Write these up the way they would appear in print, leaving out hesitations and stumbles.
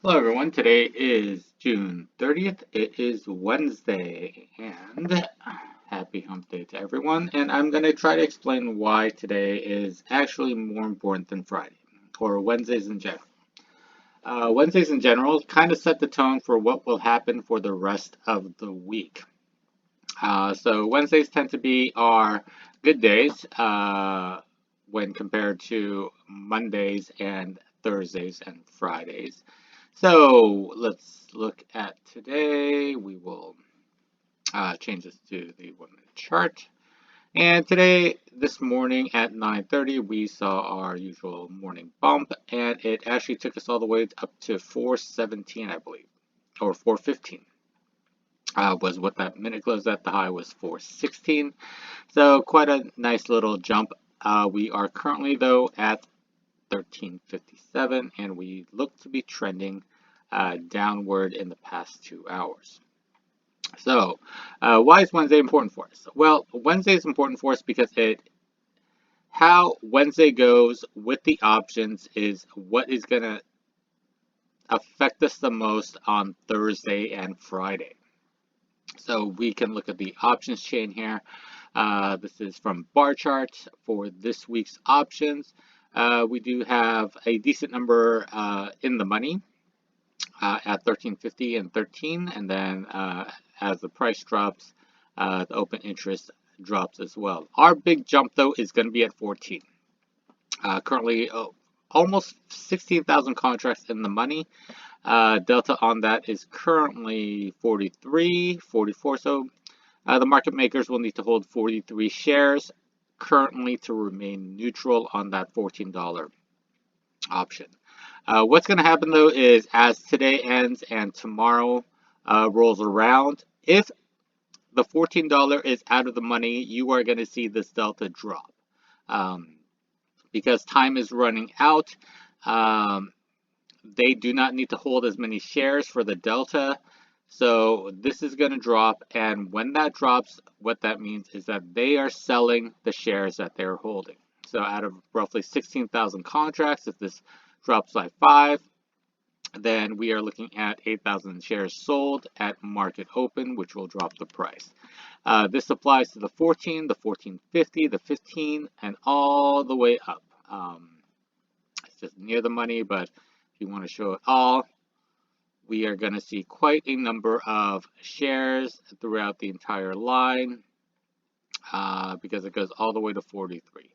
Hello everyone, today is June 30th. It is Wednesday and happy hump day to everyone. And I'm going to try to explain why today is actually more important than Friday or Wednesdays in general. Wednesdays in general kind of set the tone for what will happen for the rest of the week. So Wednesdays tend to be our good days when compared to Mondays and Thursdays and Fridays. So let's look at today. We will change this to the 1 minute chart. And today, this morning at 9:30, we saw our usual morning bump, and it actually took us all the way up to 417, I believe, or 415 was what that minute closed at. The high was 416. So quite a nice little jump. We are currently, though, at 1357, and we look to be trending downward in the past 2 hours. So, why is Wednesday important for us? Well, Wednesday is important for us because how Wednesday goes with the options is what is going to affect us the most on Thursday and Friday. So we can look at the options chain here. This is from bar charts for this week's options. We do have a decent number in the money at 1350 and 13, and then as the price drops, the open interest drops as well. Our big jump though is going to be at 14. Currently, almost 16,000 contracts in the money. Delta on that is currently 43, 44. So the market makers will need to hold 43 shares currently to remain neutral on that $14 option. What's going to happen though is as today ends and tomorrow rolls around, if the $14 is out of the money, you are going to see this delta drop because time is running out. They do not need to hold as many shares for the delta. So this is going to drop, and when that drops, what that means is that they are selling the shares that they're holding. So out of roughly 16,000 contracts, if this drops by 5, then we are looking at 8,000 shares sold at market open, which will drop the price. This applies to the 14, the 1450, the 15, and all the way up. It's just near the money, but if you want to show it all, we are going to see quite a number of shares throughout the entire line because it goes all the way to 43.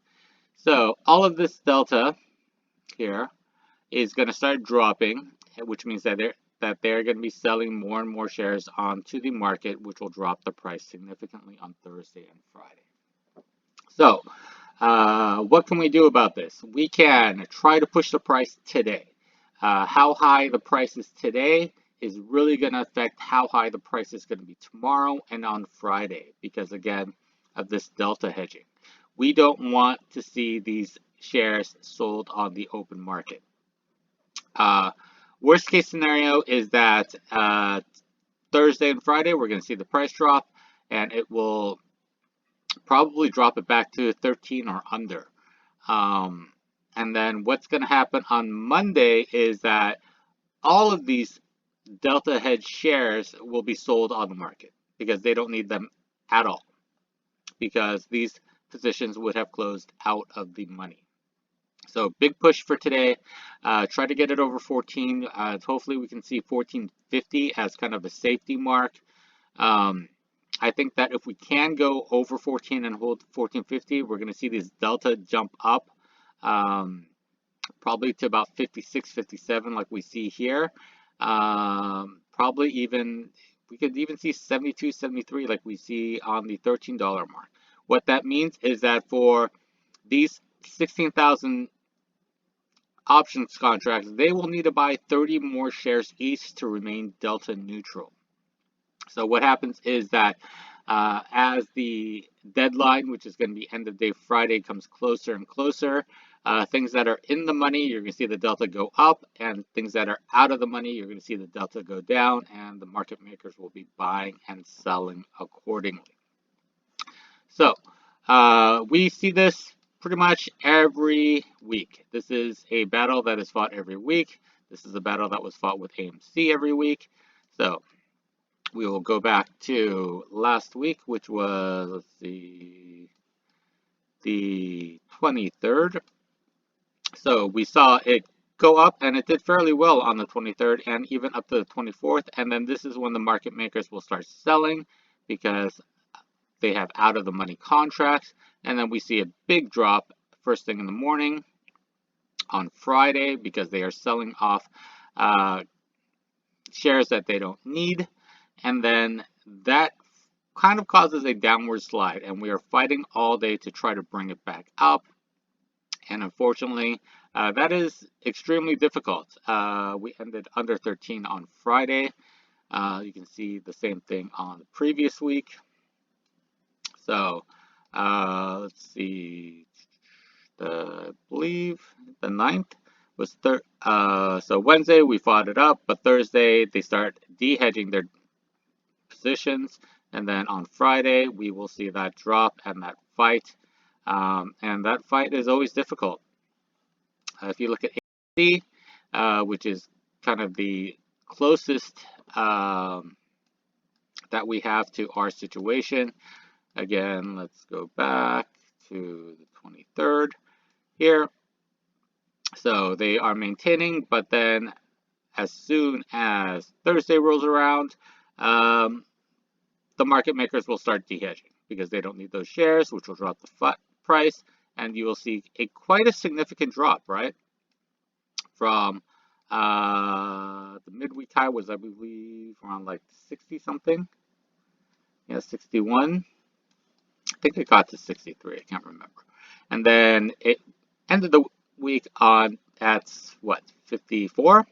So all of this delta here is going to start dropping, which means that they're going to be selling more and more shares onto the market, which will drop the price significantly on Thursday and Friday. So what can we do about this? We can try to push the price today. How high the price is today is really going to affect how high the price is going to be tomorrow and on Friday because, again, of this delta hedging. We don't want to see these shares sold on the open market. Worst case scenario is that Thursday and Friday we're going to see the price drop, and it will probably drop it back to 13 or under. And then what's going to happen on Monday is that all of these Delta hedge shares will be sold on the market because they don't need them at all because these positions would have closed out of the money. So big push for today. Try to get it over 14. Hopefully we can see 1450 as kind of a safety mark. I think that if we can go over 14 and hold 1450, we're going to see this delta jump up probably to about 56, 57 like we see here. Probably even, we could even see 72, 73 like we see on the $13 mark. What that means is that for these 16,000 options contracts, they will need to buy 30 more shares each to remain delta neutral. So what happens is that as the deadline, which is going to be end of day Friday, comes closer and closer, things that are in the money, you're going to see the delta go up, and things that are out of the money, you're going to see the delta go down, and the market makers will be buying and selling accordingly. So we see this pretty much every week. This is a battle that is fought every week. This is a battle that was fought with AMC every week. So we will go back to last week, which was, let's see, the 23rd. So we saw it go up, and it did fairly well on the 23rd and even up to the 24th. And then this is when the market makers will start selling because they have out of the money contracts. And then we see a big drop first thing in the morning on Friday because they are selling off shares that they don't need. And then that kind of causes a downward slide, and we are fighting all day to try to bring it back up. And unfortunately, that is extremely difficult. We ended under 13 on Friday. You can see the same thing on the previous week. So let's see, I believe the 9th was so Wednesday we fought it up, but Thursday they start de-hedging their positions, and then on Friday we will see that drop and that fight, and that fight is always difficult. If you look at AC, which is kind of the closest that we have to our situation. Again, let's go back to the 23rd here. So they are maintaining, but then as soon as Thursday rolls around, the market makers will start de-hedging because they don't need those shares, which will drop the price, and you will see quite a significant drop, right? From the midweek high was, I believe, around like 60 something. Yeah, 61. I think it got to 63. I can't remember. And then it ended the week on at what, 54?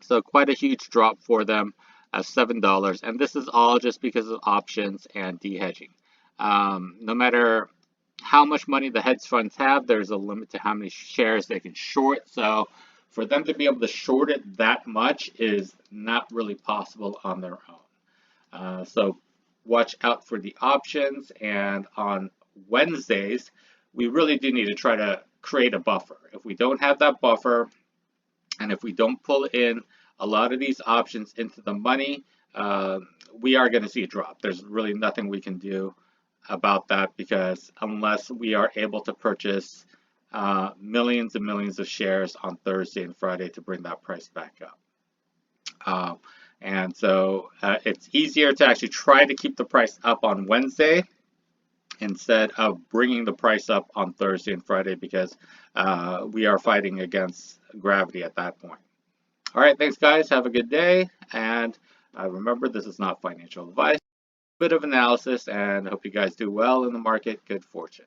So quite a huge drop for them of $7. And this is all just because of options and de-hedging. No matter how much money the hedge funds have, there's a limit to how many shares they can short. So for them to be able to short it that much is not really possible on their own. So watch out for the options, and on Wednesdays, we really do need to try to create a buffer. If we don't have that buffer, and if we don't pull in a lot of these options into the money, we are going to see a drop. There's really nothing we can do about that, because unless we are able to purchase millions and millions of shares on Thursday and Friday to bring that price back up. And so it's easier to actually try to keep the price up on Wednesday instead of bringing the price up on Thursday and Friday, because we are fighting against gravity at that point. All right, thanks guys. Have a good day. And remember, this is not financial advice, bit of analysis, and I hope you guys do well in the market. Good fortune.